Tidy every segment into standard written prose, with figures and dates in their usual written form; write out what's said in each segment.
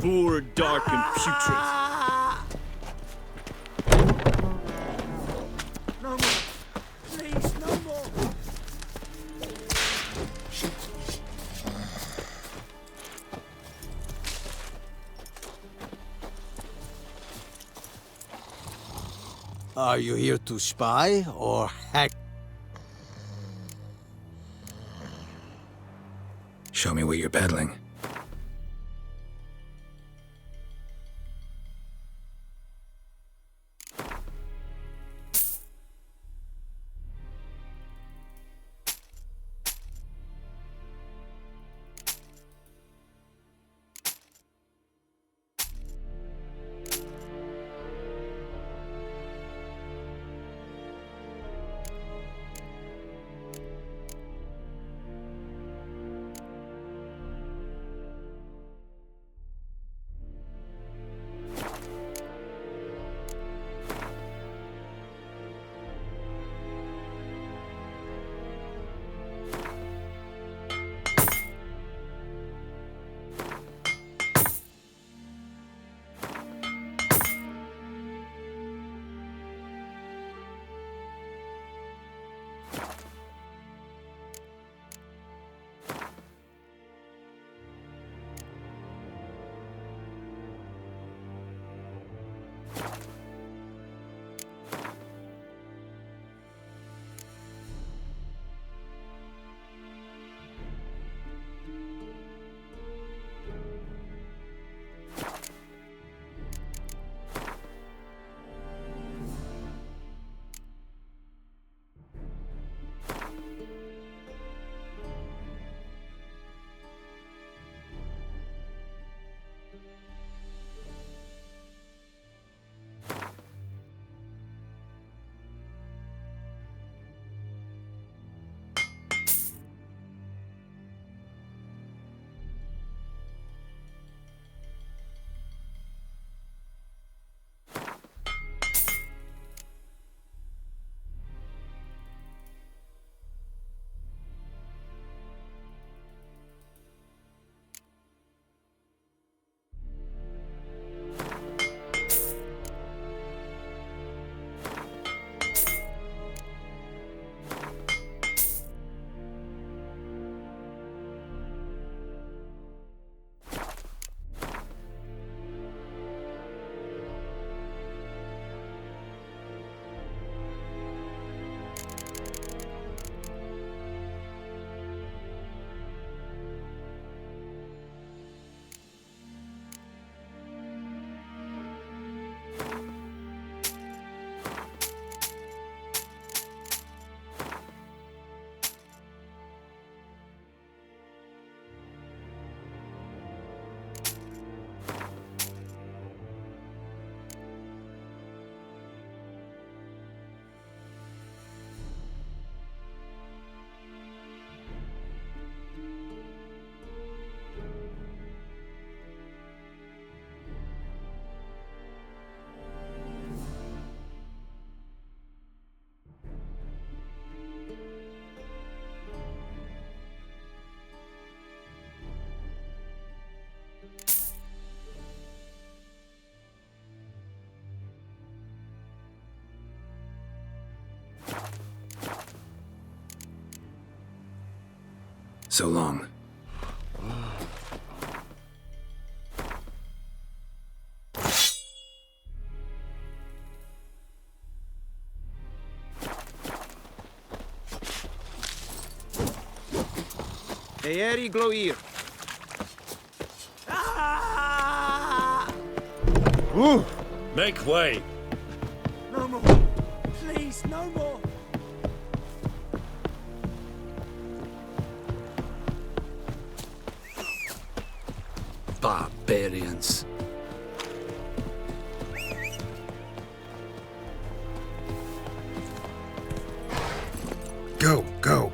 Poor, dark, and putrid. No more. Please, no more. Are you here to spy or hack? Show me what you're peddling. So long. Eeri Gloir. Make way! No more. Please, no more. Barbarians. Go, go.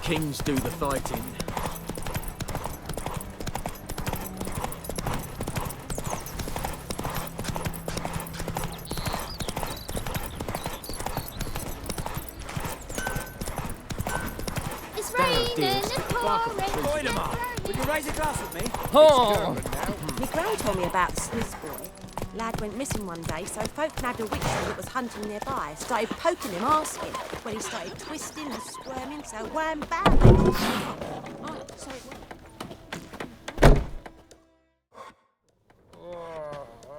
kings do the fighting. It's raining and pouring. Boil 'em up. Would you raise a glass with me? Oh! My gran told me about the Smith's boy. Lad went missing one day, so folk nabbed a witch that was hunting nearby. Started poking him, asking. Well, he started twisting and squirming, so wham bam. Oh, sorry.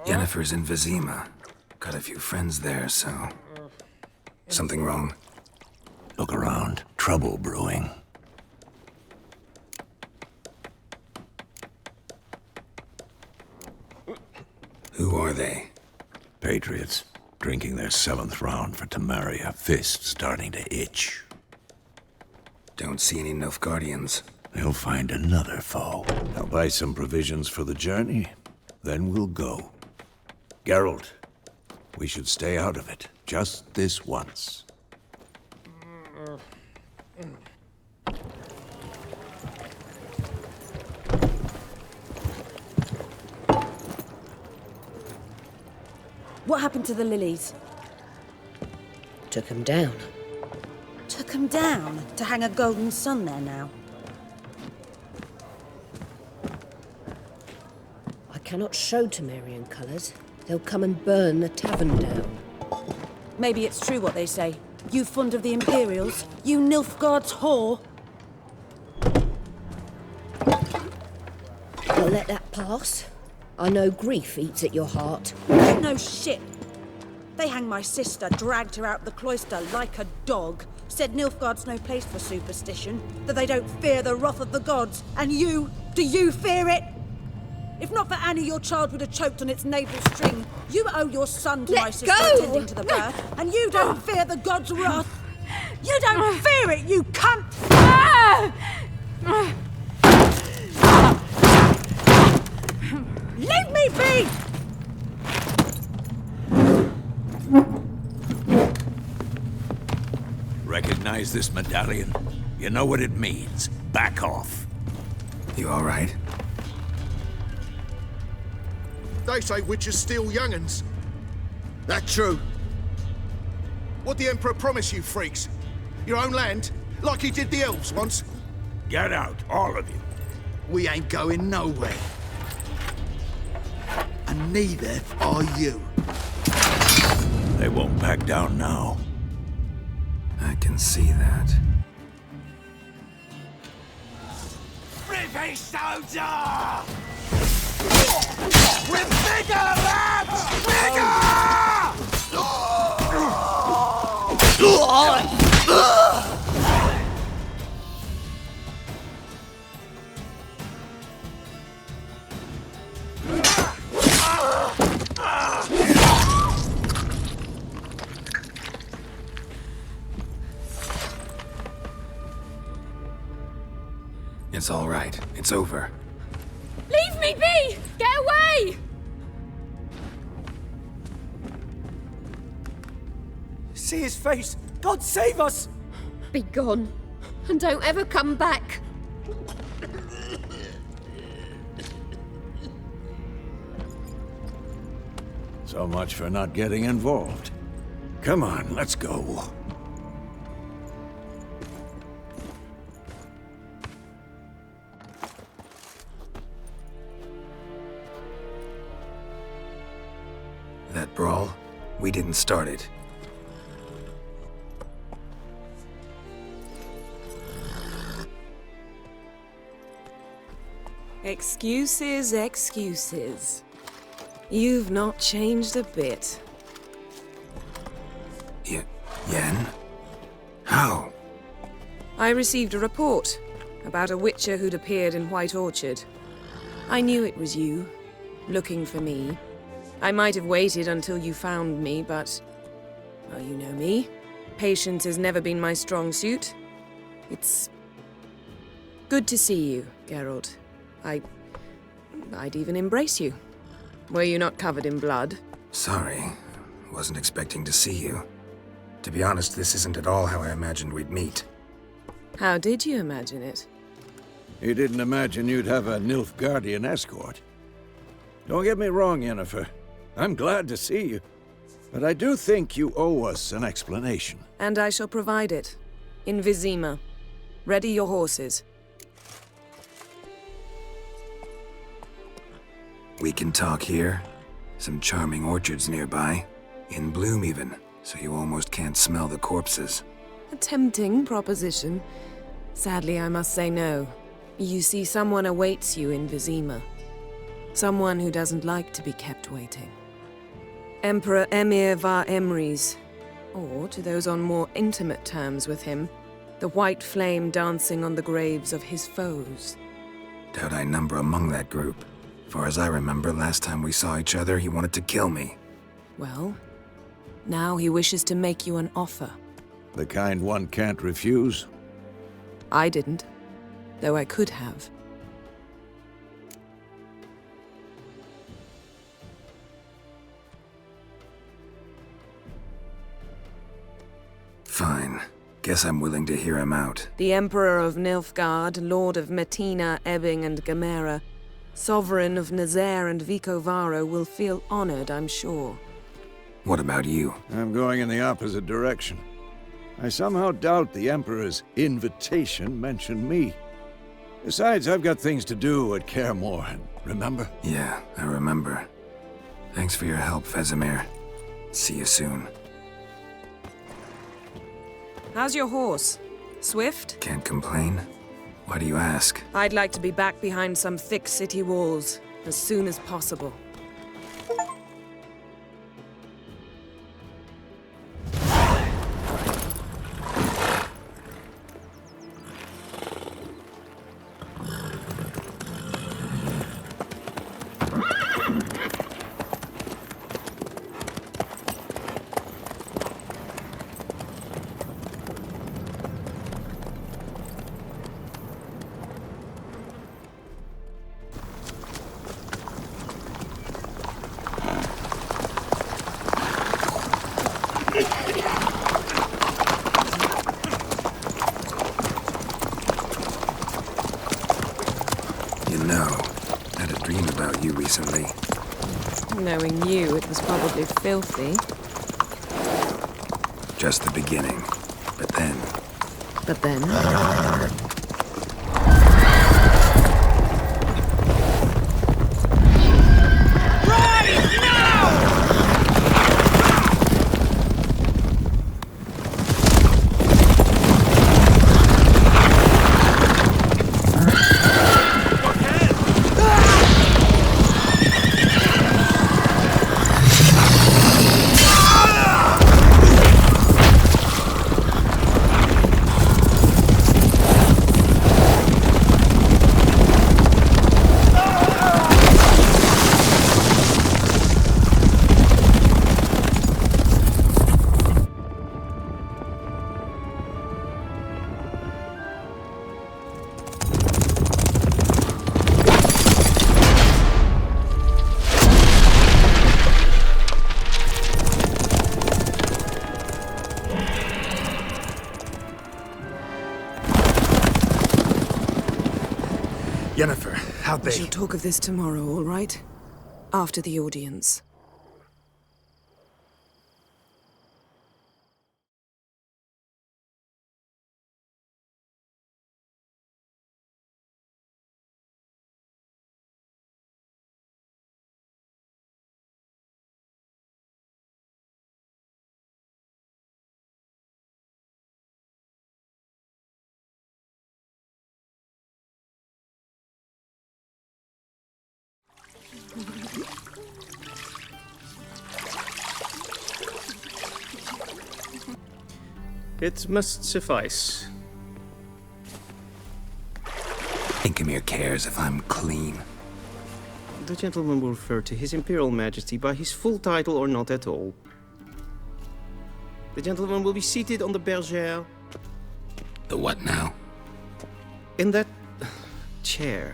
Yennefer's in Vizima. Got a few friends there, so... Something wrong? Look around. Trouble brewing. Who are they? Patriots. Drinking their 7th round for Temeria. Fist starting to itch. Don't see any Nilfgaardians. They'll find another foe. I'll buy some provisions for the journey. Then we'll go. Geralt, we should stay out of it. Just this once. What happened to the lilies? Took him down. Took 'em down to hang a golden sun there now. I cannot show Temerian colours. They'll come and burn the tavern down. Maybe it's true what they say. You fond of the Imperials? You Nilfgaard's whore? I'll let that pass. I know grief eats at your heart. No shit. They hanged my sister, dragged her out the cloister like a dog. Said Nilfgaard's no place for superstition, that they don't fear the wrath of the gods. And you, do you fear it? If not for Annie, your child would have choked on its navel string. You owe your son to Let my sister go! attending to the birth, and you don't fear the gods' wrath. You don't fear it, you cunt! Leave me be! Recognize this medallion? You know what it means. Back off. You all right? They say witches steal young'uns. That true? What the Emperor promise you, freaks? Your own land? Like he did the elves once? Get out, all of you. We ain't going nowhere. And neither are you. They won't back down now. I can see that. Rippy soldier! We're bigger, lads! It's all right. It's over. Leave me be! Get away! See his face! God save us! Be gone, and don't ever come back. So much for not getting involved. Come on, let's go. That brawl, we didn't start it. Excuses, excuses. You've not changed a bit. Yen? How? I received a report about a witcher who'd appeared in White Orchard. I knew it was you, looking for me. I might have waited until you found me, but... well, you know me. Patience has never been my strong suit. It's... good to see you, Geralt. I'd even embrace you. Were you not covered in blood? Sorry. Wasn't expecting to see you. To be honest, this isn't at all how I imagined we'd meet. How did you imagine it? You didn't imagine you'd have a Nilfgaardian escort. Don't get me wrong, Yennefer. I'm glad to see you. But I do think you owe us an explanation. And I shall provide it. In Vizima. Ready your horses. We can talk here. Some charming orchards nearby. In bloom even, so you almost can't smell the corpses. A tempting proposition. Sadly, I must say no. You see, someone awaits you in Vizima. Someone who doesn't like to be kept waiting. Emperor Emir var Emrys. Or, to those on more intimate terms with him, the white flame dancing on the graves of his foes. Doubt I number among that group. Far as I remember, last time we saw each other, he wanted to kill me. Well, now he wishes to make you an offer. The kind one can't refuse. I didn't, though I could have. Fine. Guess I'm willing to hear him out. The Emperor of Nilfgaard, Lord of Metina, Ebbing, and Gamera, Sovereign of Nazaire and Vicovaro will feel honored, I'm sure. What about you? I'm going in the opposite direction. I somehow doubt the Emperor's invitation mentioned me. Besides, I've got things to do at Kaer Morhen, remember? Yeah, I remember. Thanks for your help, Vesemir. See you soon. How's your horse? Swift? Can't complain. Why do you ask? I'd like to be back behind some thick city walls as soon as possible. Recently. Knowing you, it was probably filthy. Just the beginning. But then... But then? Yennefer, how'd We they... shall talk of this tomorrow, all right? After the audience. It must suffice. Inkemir cares if I'm clean. The gentleman will refer to His Imperial Majesty by his full title or not at all. The gentleman will be seated on the bergère. The what now? In that chair.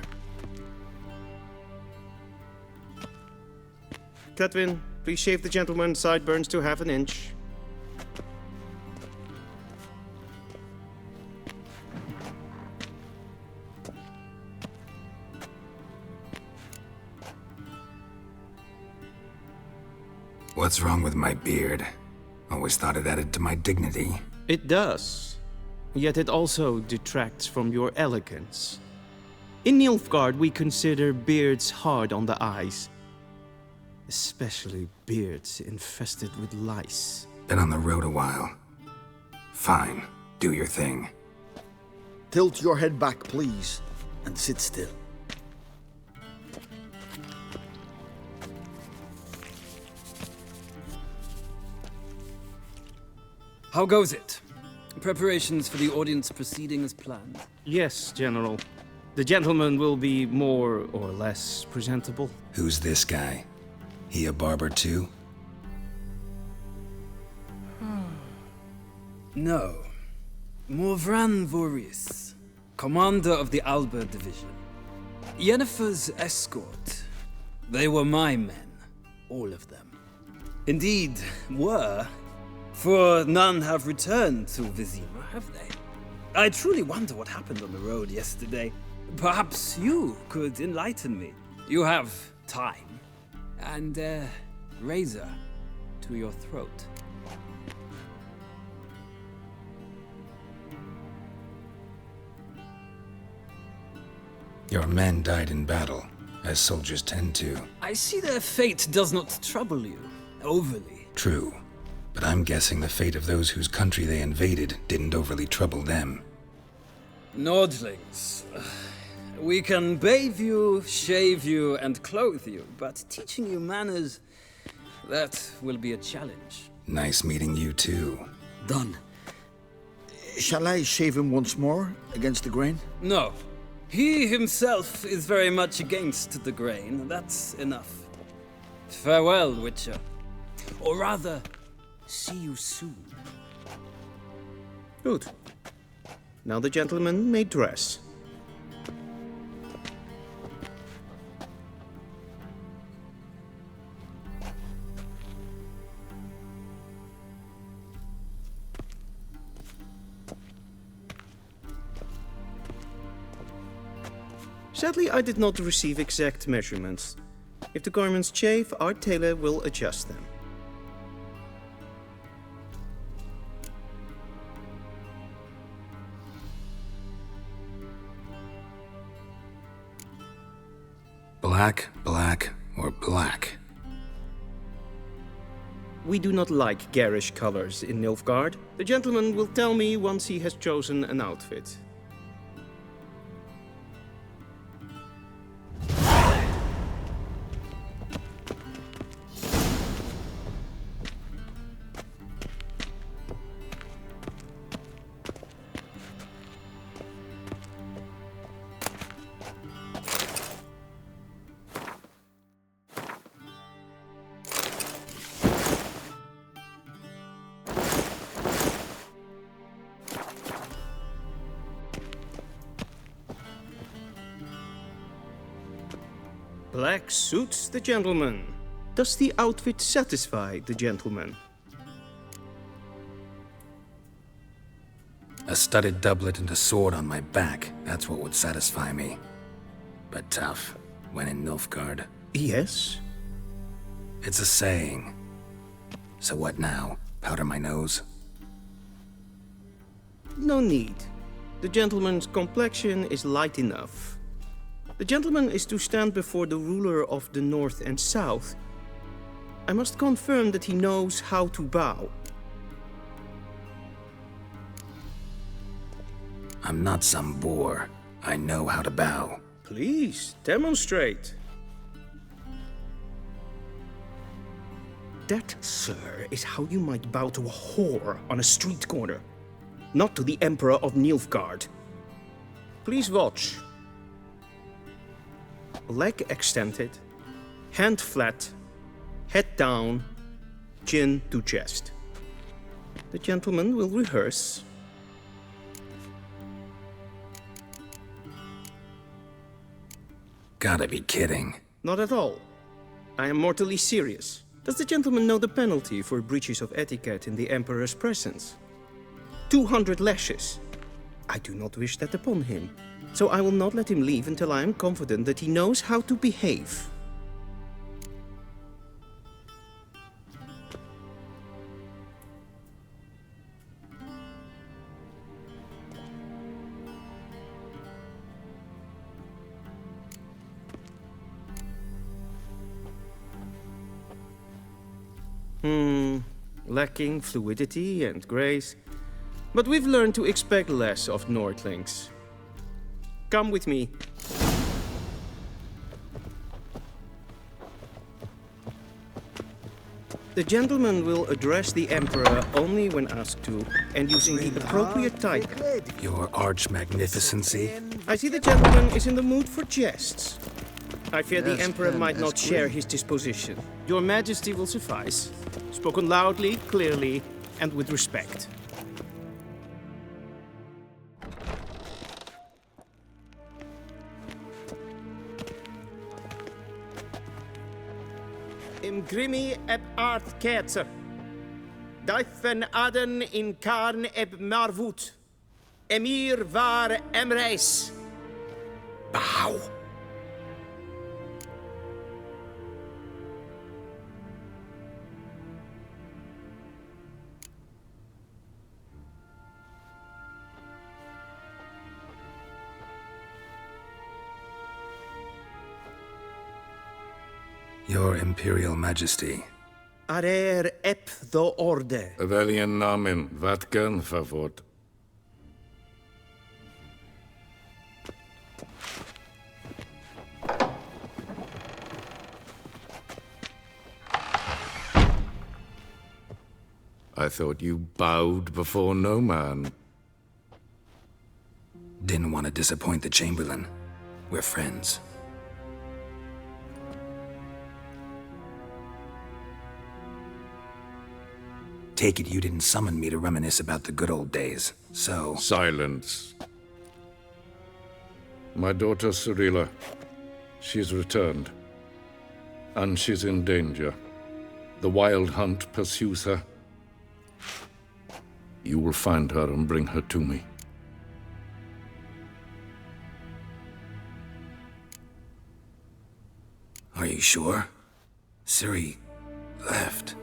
Cletwin, please shave the gentleman's sideburns to half an inch. What's wrong with my beard? Always thought it added to my dignity. It does. Yet it also detracts from your elegance. In Nilfgaard, we consider beards hard on the eyes. Especially beards infested with lice. Been on the road a while. Fine, do your thing. Tilt your head back, please, and sit still. How goes it? Preparations for the audience proceeding as planned? Yes, General. The gentleman will be more or less presentable. Who's this guy? He a barber too? No. Morvran Voorhis, commander of the Alba Division. Yennefer's escort. They were my men. All of them. Indeed, were. For none have returned to Vizima, have they? I truly wonder what happened on the road yesterday. Perhaps you could enlighten me. You have time. And a razor to your throat. Your men died in battle, as soldiers tend to. I see their fate does not trouble you overly. True, but I'm guessing the fate of those whose country they invaded didn't overly trouble them. Nordlings. We can bathe you, shave you, and clothe you, but teaching you manners, that will be a challenge. Nice meeting you too. Done. Shall I shave him once more, against the grain? No. He himself is very much against the grain. That's enough. Farewell, Witcher. Or rather, see you soon. Good. Now the gentleman may dress. Sadly, I did not receive exact measurements. If the garments chafe, our tailor will adjust them. Black, black, or black? We do not like garish colors in Nilfgaard. The gentleman will tell me once he has chosen an outfit. Black suits the gentleman. Does the outfit satisfy the gentleman? A studded doublet and a sword on my back, that's what would satisfy me. But tough, when in Nilfgaard. Yes. It's a saying. So what now? Powder my nose? No need. The gentleman's complexion is light enough. The gentleman is to stand before the ruler of the North and South. I must confirm that he knows how to bow. I'm not some boor. I know how to bow. Please, demonstrate. That, sir, is how you might bow to a whore on a street corner, not to the Emperor of Nilfgaard. Please watch. Leg extended, hand flat, head down, chin to chest. The gentleman will rehearse. Gotta be kidding. Not at all. I am mortally serious. Does the gentleman know the penalty for breaches of etiquette in the Emperor's presence? 200 lashes. I do not wish that upon him, so I will not let him leave until I am confident that he knows how to behave. Lacking fluidity and grace. But we've learned to expect less of Nordlings. Come with me. The gentleman will address the Emperor only when asked to, and using the appropriate type. Your Arch-Magnificency? I see the gentleman is in the mood for jests. I fear the Emperor might not share his disposition. Your Majesty will suffice. Spoken loudly, clearly, and with respect. Im grimi eb art ketzer. Daifen aden in karn eb marvut. Emir var emreis. Bow! Your Imperial Majesty. Arer ep the orde. Welchen Namen? Wat gern verwort? I thought you bowed before no man. Didn't want to disappoint the Chamberlain. We're friends. Take it you didn't summon me to reminisce about the good old days, so... Silence. My daughter Cirilla, she's returned. And she's in danger. The Wild Hunt pursues her. You will find her and bring her to me. Are you sure? Ciri left.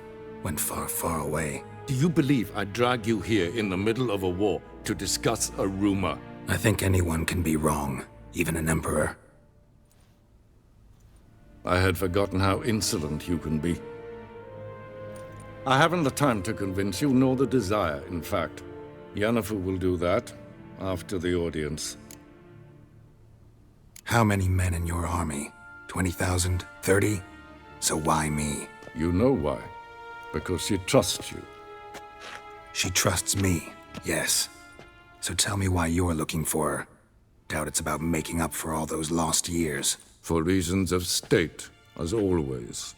Went far, far away. Do you believe I'd drag you here in the middle of a war to discuss a rumor? I think anyone can be wrong, even an emperor. I had forgotten how insolent you can be. I haven't the time to convince you, nor the desire, in fact. Yennefer will do that after the audience. How many men in your army? 20,000? 30? So why me? You know why. Because she trusts you. She trusts me, yes. So tell me why you're looking for her. Doubt it's about making up for all those lost years. For reasons of state, as always.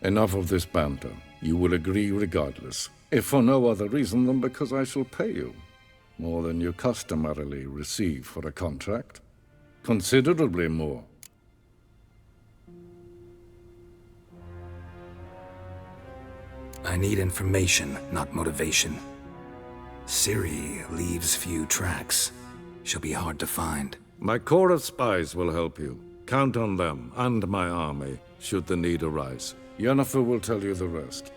Enough of this banter. You will agree regardless. If for no other reason than because I shall pay you. More than you customarily receive for a contract. Considerably more. I need information, not motivation. Ciri leaves few tracks. She'll be hard to find. My corps of spies will help you. Count on them, and my army, should the need arise. Yennefer will tell you the rest.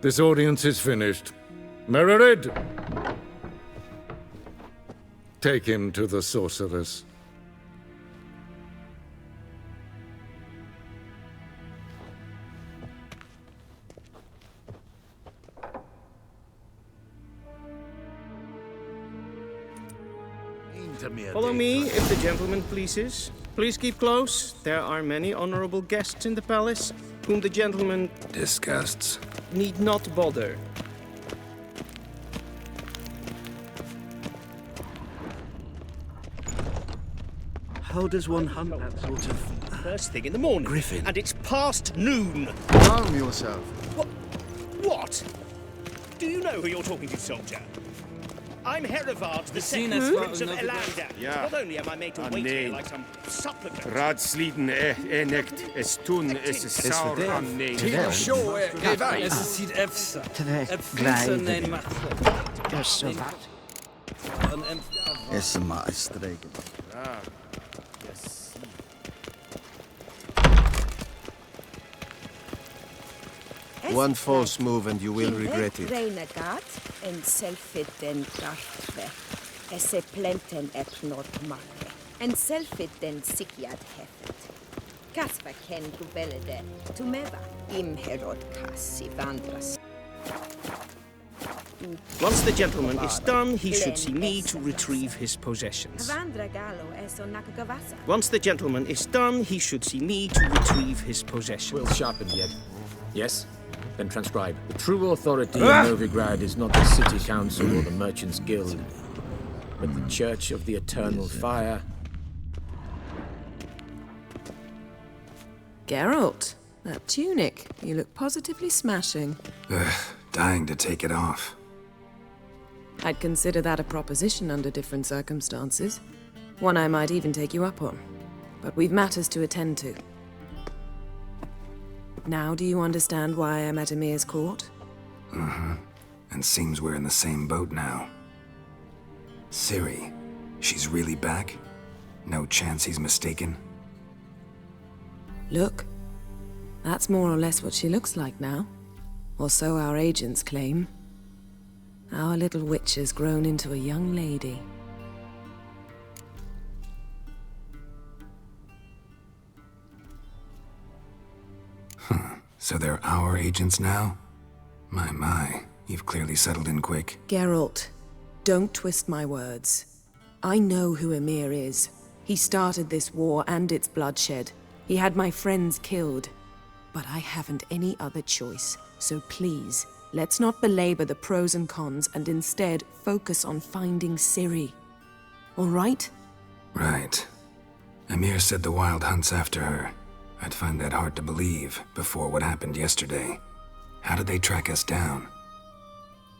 This audience is finished. Mererid! Take him to the sorceress. Follow me, if the gentleman pleases. Please keep close. There are many honorable guests in the palace, whom the gentleman disgusts. Need not bother. How does one hunt that sort of... First thing in the morning. Griffin. And it's past noon. Calm yourself. What? Do you know who you're talking to, soldier? I'm Herivard, the second Seen Prince of Elander. Ja. Not only am I made to wait here like some supplicant. Raadsliden enigt es tun is saur aan neem. Es ziet efsa. Efsa neem macht. Just so that. Is maar streken. One false move and you will regret it. Renegat en selfiten gartve. Esse plenten ep nord marke. En selfiten sikiad hefet. Kasva ken gubelede, tumeva, im herod kassi vandras. Once the gentleman is done, he should see me to retrieve his possessions. Vandra galo eso nakagavasa. Once the gentleman is done, he should see me to retrieve his possessions. We'll sharpen yet. Yes? Then transcribe. The true authority in Novigrad is not the city council or the merchants' guild, but the Church of the Eternal Fire. Geralt, that tunic. You look positively smashing. Dying to take it off. I'd consider that a proposition under different circumstances. One I might even take you up on. But we've matters to attend to. Now do you understand why I'm at Emir's court? Mm-hmm. And seems we're in the same boat now. Ciri, she's really back? No chance he's mistaken? Look, that's more or less what she looks like now. Or so our agents claim. Our little witch has grown into a young lady. So they're our agents now? My, you've clearly settled in quick. Geralt, don't twist my words. I know who Emir is. He started this war and its bloodshed. He had my friends killed. But I haven't any other choice. So please, let's not belabor the pros and cons and instead focus on finding Ciri. All right? Right. Emir said the Wild Hunt's after her. I'd find that hard to believe before what happened yesterday. How did they track us down?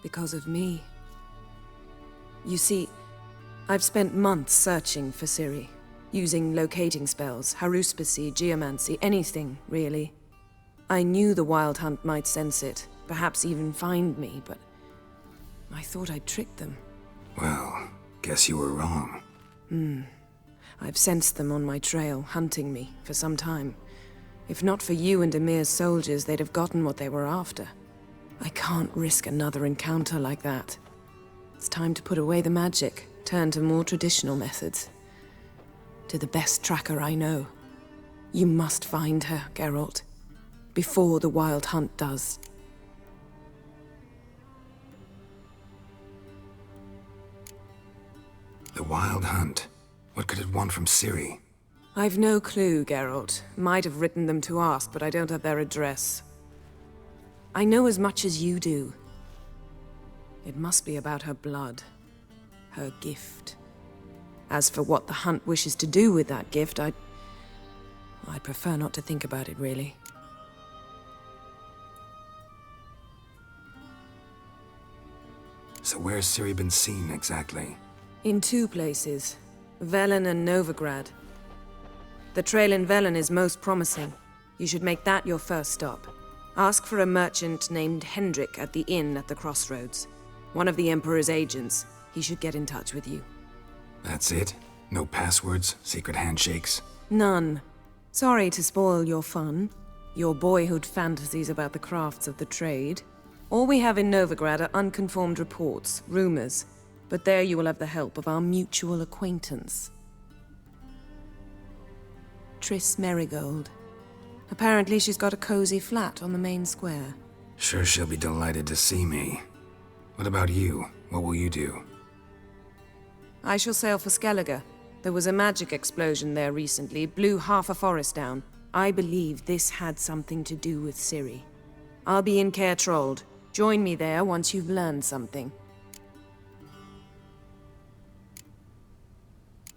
Because of me. You see, I've spent months searching for Ciri, using locating spells, haruspicy, geomancy, anything, really. I knew the Wild Hunt might sense it, perhaps even find me, but I thought I'd tricked them. Well, guess you were wrong. I've sensed them on my trail, hunting me, for some time. If not for you and Emir's soldiers, they'd have gotten what they were after. I can't risk another encounter like that. It's time to put away the magic, turn to more traditional methods. To the best tracker I know. You must find her, Geralt. Before the Wild Hunt does. The Wild Hunt? What could it want from Ciri? I've no clue, Geralt. Might have written them to ask, but I don't have their address. I know as much as you do. It must be about her blood. Her gift. As for what the Hunt wishes to do with that gift, I'd prefer not to think about it, really. So where's Ciri been seen, exactly? In two places. Velen and Novigrad. The trail in Velen is most promising. You should make that your first stop. Ask for a merchant named Hendrik at the inn at the crossroads. One of the Emperor's agents. He should get in touch with you. That's it? No passwords? Secret handshakes? None. Sorry to spoil your fun. Your boyhood fantasies about the crafts of the trade. All we have in Novigrad are unconfirmed reports, rumors. But there you will have the help of our mutual acquaintance. Triss Merigold. Apparently she's got a cozy flat on the main square. Sure she'll be delighted to see me. What about you? What will you do? I shall sail for Skellige. There was a magic explosion there recently, blew half a forest down. I believe this had something to do with Ciri. I'll be in Caer Trolde. Join me there once you've learned something.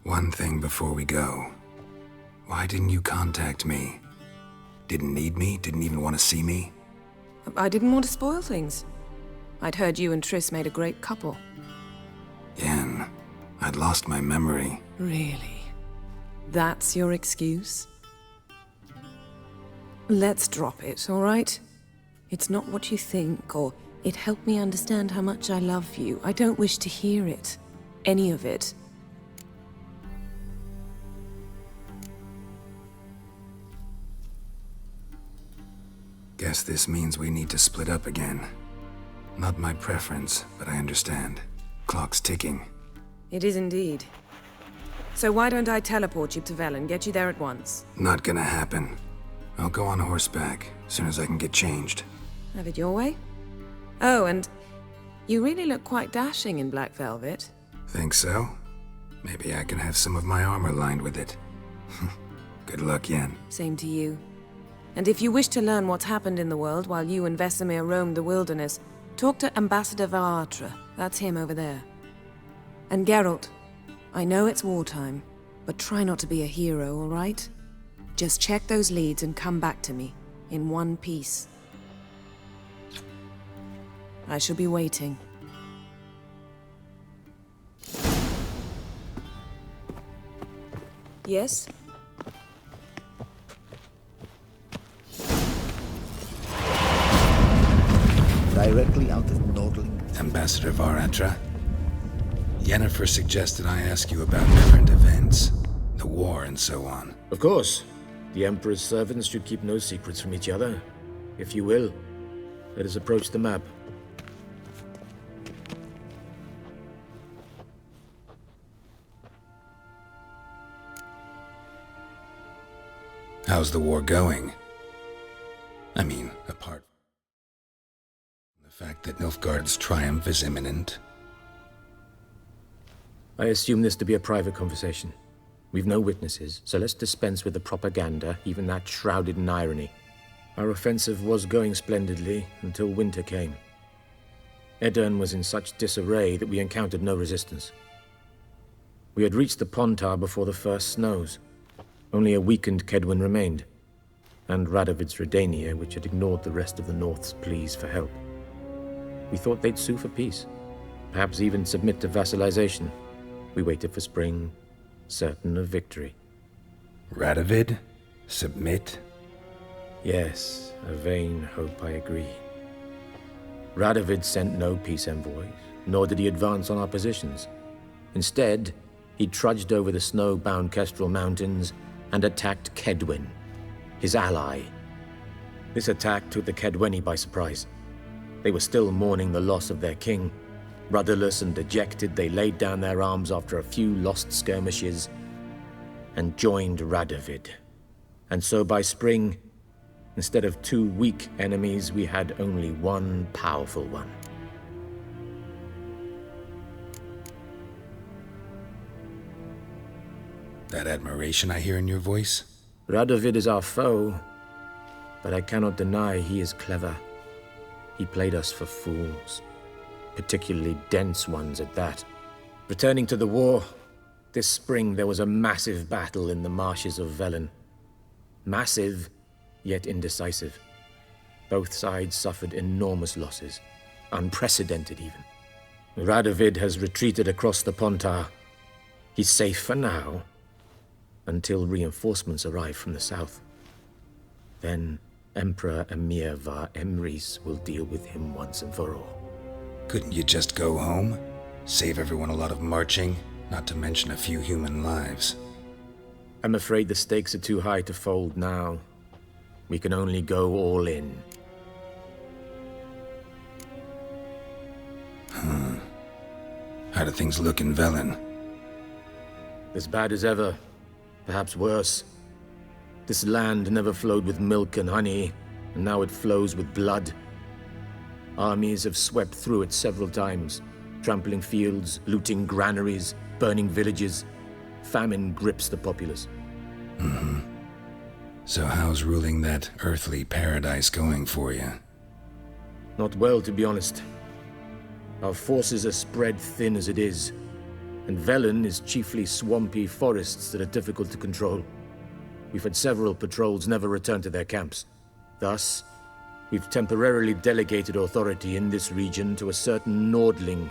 One thing before we go. Why didn't you contact me? Didn't need me? Didn't even want to see me? I didn't want to spoil things. I'd heard you and Triss made a great couple. Yen, I'd lost my memory. Really? That's your excuse? Let's drop it, all right? It's not what you think, or it helped me understand how much I love you. I don't wish to hear it. Any of it. Guess this means we need to split up again. Not my preference, but I understand. Clock's ticking. It is indeed. So why don't I teleport you to Velen, get you there at once? Not gonna happen. I'll go on horseback as soon as I can get changed. Have it your way? Oh, and you really look quite dashing in black velvet. Think so? Maybe I can have some of my armor lined with it. Good luck, Yen. Same to you. And if you wish to learn what's happened in the world while you and Vesemir roamed the wilderness, talk to Ambassador Varatra. That's him over there. And Geralt, I know it's wartime, but try not to be a hero, all right? Just check those leads and come back to me, in one piece. I shall be waiting. Yes? Directly out of Nordling. Ambassador Varatra, Yennefer suggested I ask you about current events, the war and so on. Of course. The Emperor's servants should keep no secrets from each other. If you will, let us approach the map. How's the war going? I mean, apart from the fact that Nilfgaard's triumph is imminent. I assume this to be a private conversation. We've no witnesses, so let's dispense with the propaganda, even that shrouded in irony. Our offensive was going splendidly until winter came. Edirn was in such disarray that we encountered no resistance. We had reached the Pontar before the first snows. Only a weakened Kedwen remained, and Radovid's Redania, which had ignored the rest of the North's pleas for help. We thought they'd sue for peace, perhaps even submit to vassalization. We waited for spring, certain of victory. Radovid? Submit? Yes, a vain hope, I agree. Radovid sent no peace envoys, nor did he advance on our positions. Instead, he trudged over the snow-bound Kestrel Mountains and attacked Kedwen, his ally. This attack took the Kedweni by surprise. They were still mourning the loss of their king. Rudderless and dejected, they laid down their arms after a few lost skirmishes and joined Radovid. And so by spring, instead of 2 weak enemies, we had only one powerful one. That admiration I hear in your voice? Radovid is our foe, but I cannot deny he is clever. He played us for fools. Particularly dense ones at that. Returning to the war, this spring there was a massive battle in the marshes of Velen. Massive, yet indecisive. Both sides suffered enormous losses, unprecedented even. Radovid has retreated across the Pontar. He's safe for now, until reinforcements arrive from the south. Then Emperor Emhyr var Emreis will deal with him once and for all. Couldn't you just go home? Save everyone a lot of marching, not to mention a few human lives. I'm afraid the stakes are too high to fold now. We can only go all in. How do things look in Velen? As bad as ever, perhaps worse. This land never flowed with milk and honey, and now it flows with blood. Armies have swept through it several times, trampling fields, looting granaries, burning villages. Famine grips the populace. So how's ruling that earthly paradise going for you? Not well, to be honest. Our forces are spread thin as it is, and Velen is chiefly swampy forests that are difficult to control. We've had several patrols never return to their camps. Thus, we've temporarily delegated authority in this region to a certain Nordling,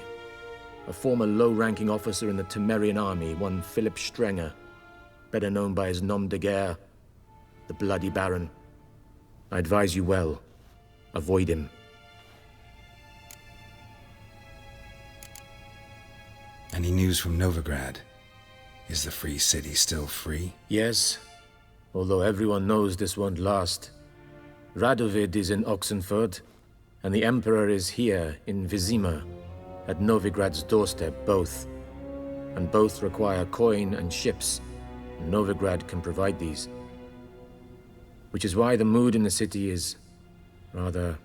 a former low-ranking officer in the Temerian army, one Philip Strenger, better known by his nom de guerre, the Bloody Baron. I advise you well. Avoid him. Any news from Novigrad? Is the Free City still free? Yes, although everyone knows this won't last. Radovid is in Oxenford, and the Emperor is here in Vizima, at Novigrad's doorstep both. and both require coin and ships. Novigrad can provide these. Which is why the mood in the city is rather,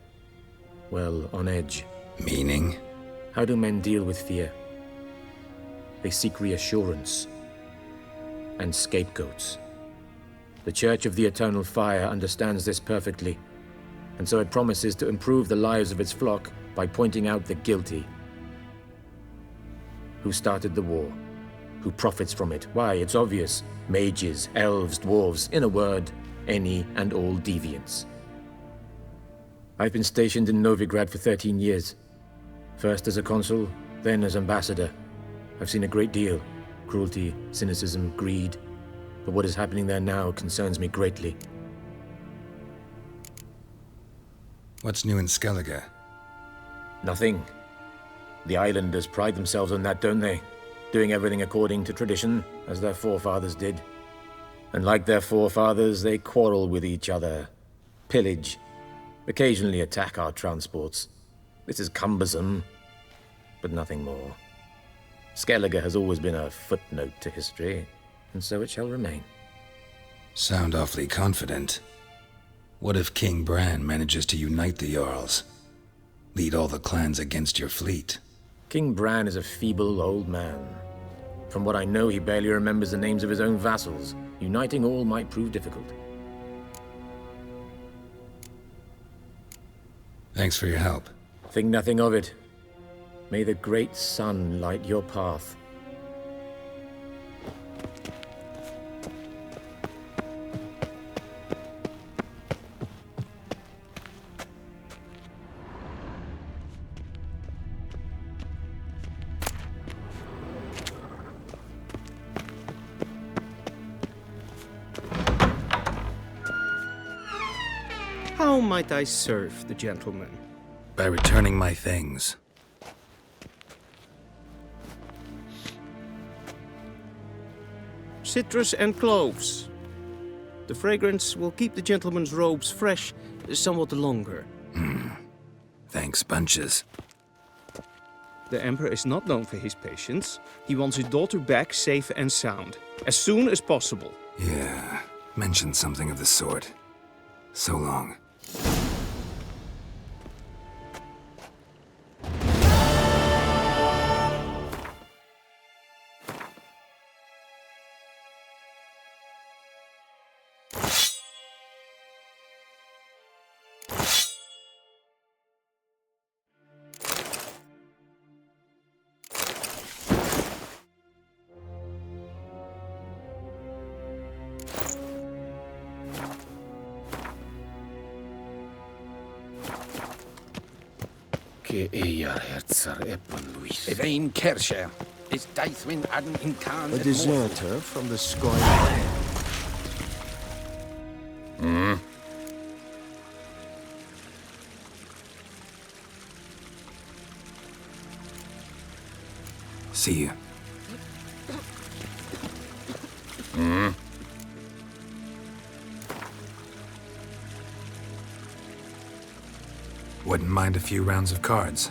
well, on edge. Meaning? How do men deal with fear? They seek reassurance and scapegoats. The Church of the Eternal Fire understands this perfectly, and so it promises to improve the lives of its flock by pointing out the guilty. Who started the war? Who profits from it? Why, it's obvious. Mages, elves, dwarves, in a word, any and all deviants. I've been stationed in Novigrad for 13 years. First as a consul, then as ambassador. I've seen a great deal. Cruelty, cynicism, greed. But what is happening there now concerns me greatly. What's new in Skellige? Nothing. The islanders pride themselves on that, don't they? Doing everything according to tradition, as their forefathers did. And like their forefathers, they quarrel with each other, pillage, occasionally attack our transports. This is cumbersome, but nothing more. Skellige has always been a footnote to history, and so it shall remain. Sound awfully confident. What if King Bran manages to unite the Jarls? Lead all the clans against your fleet? King Bran is a feeble old man. From what I know, he barely remembers the names of his own vassals. Uniting all might prove difficult. Thanks for your help. Think nothing of it. May the great sun light your path. How might I serve the gentleman? By returning my things. Citrus and cloves. The fragrance will keep the gentleman's robes fresh somewhat longer. Thanks, bunches. The Emperor is not known for his patience. He wants his daughter back safe and sound, as soon as possible. Yeah, mentioned something of the sort. So long. A deserter from the Scoil. See you. Wouldn't mind a few rounds of cards.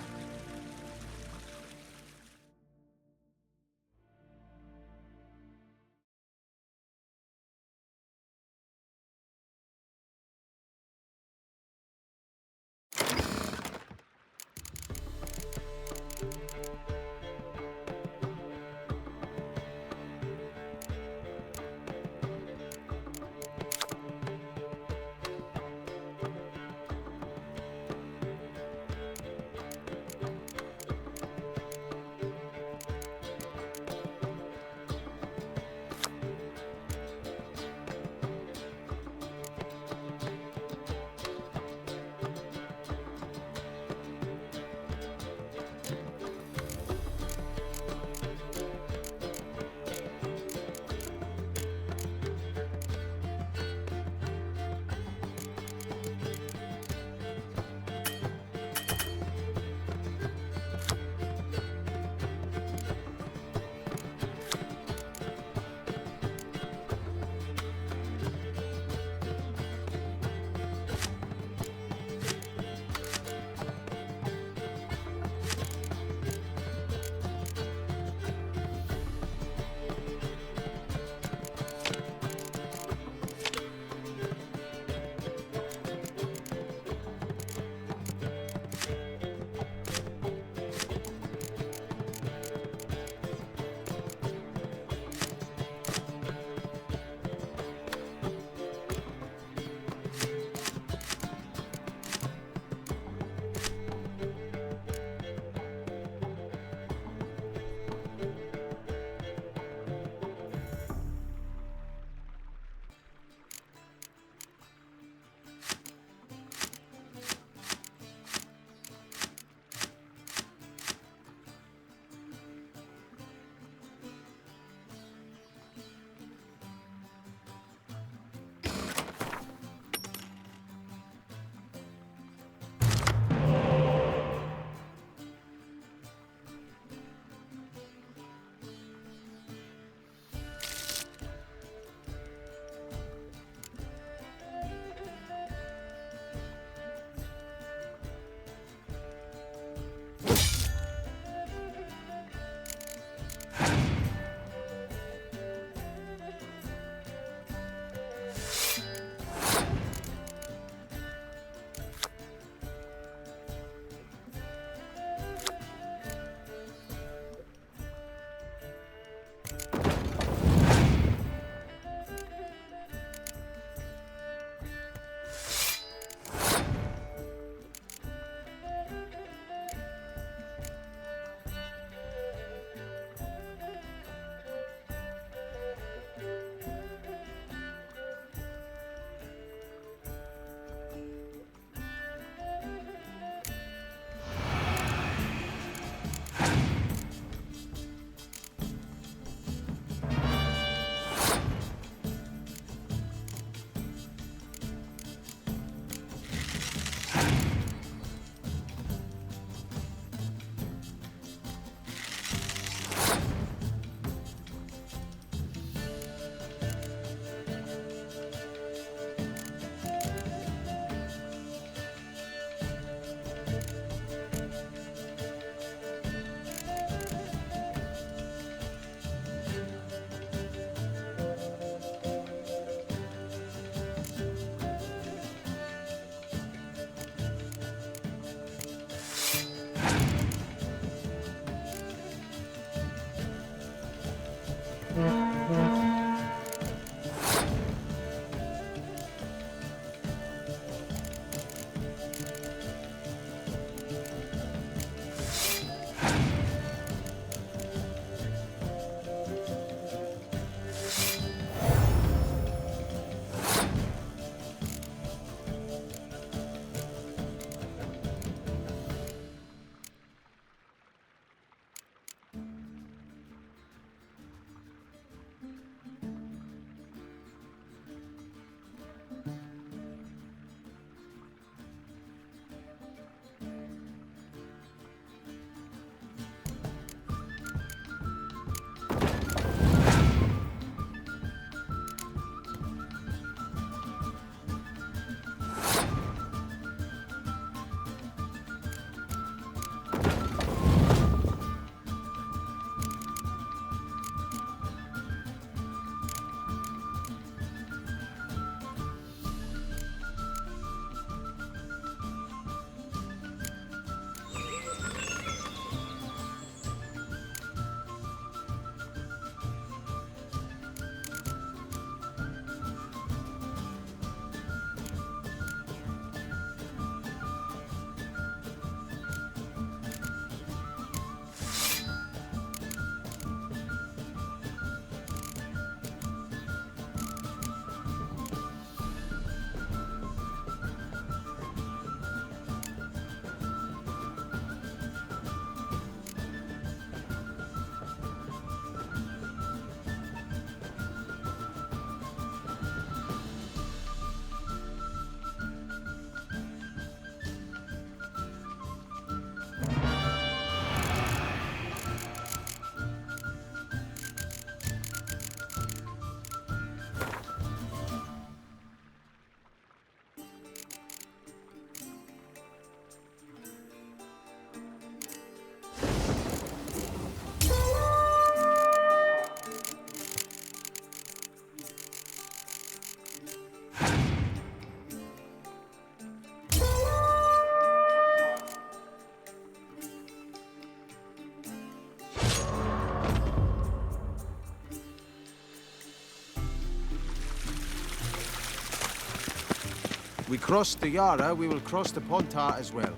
We crossed the Yara, we will cross the Pontar as well.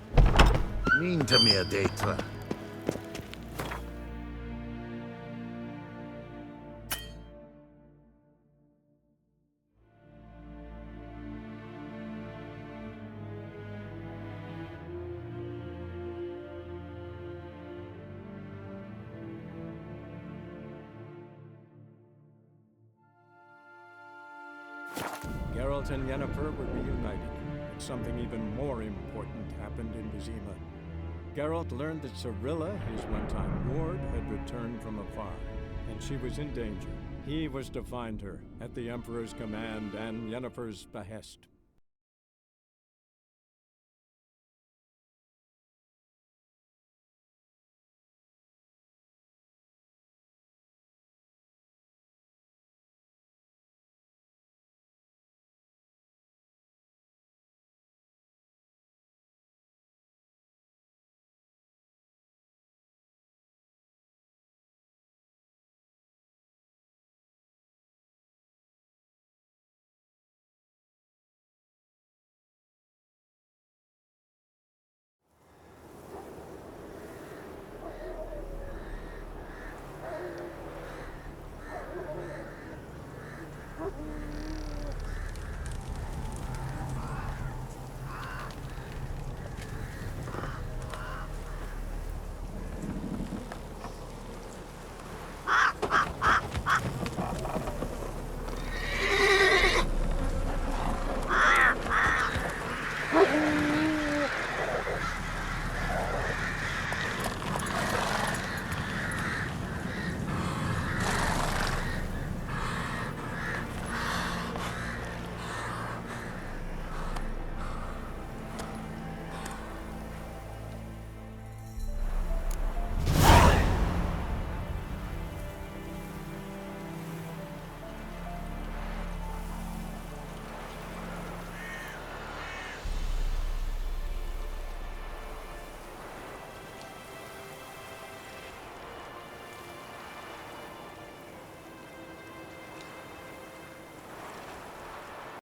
Mean to me a data. Geralt and Yennefer were reunited, but something even more important happened in Vizima. Geralt learned that Cirilla, his one-time ward, had returned from afar, and she was in danger. He was to find her, at the Emperor's command and Yennefer's behest.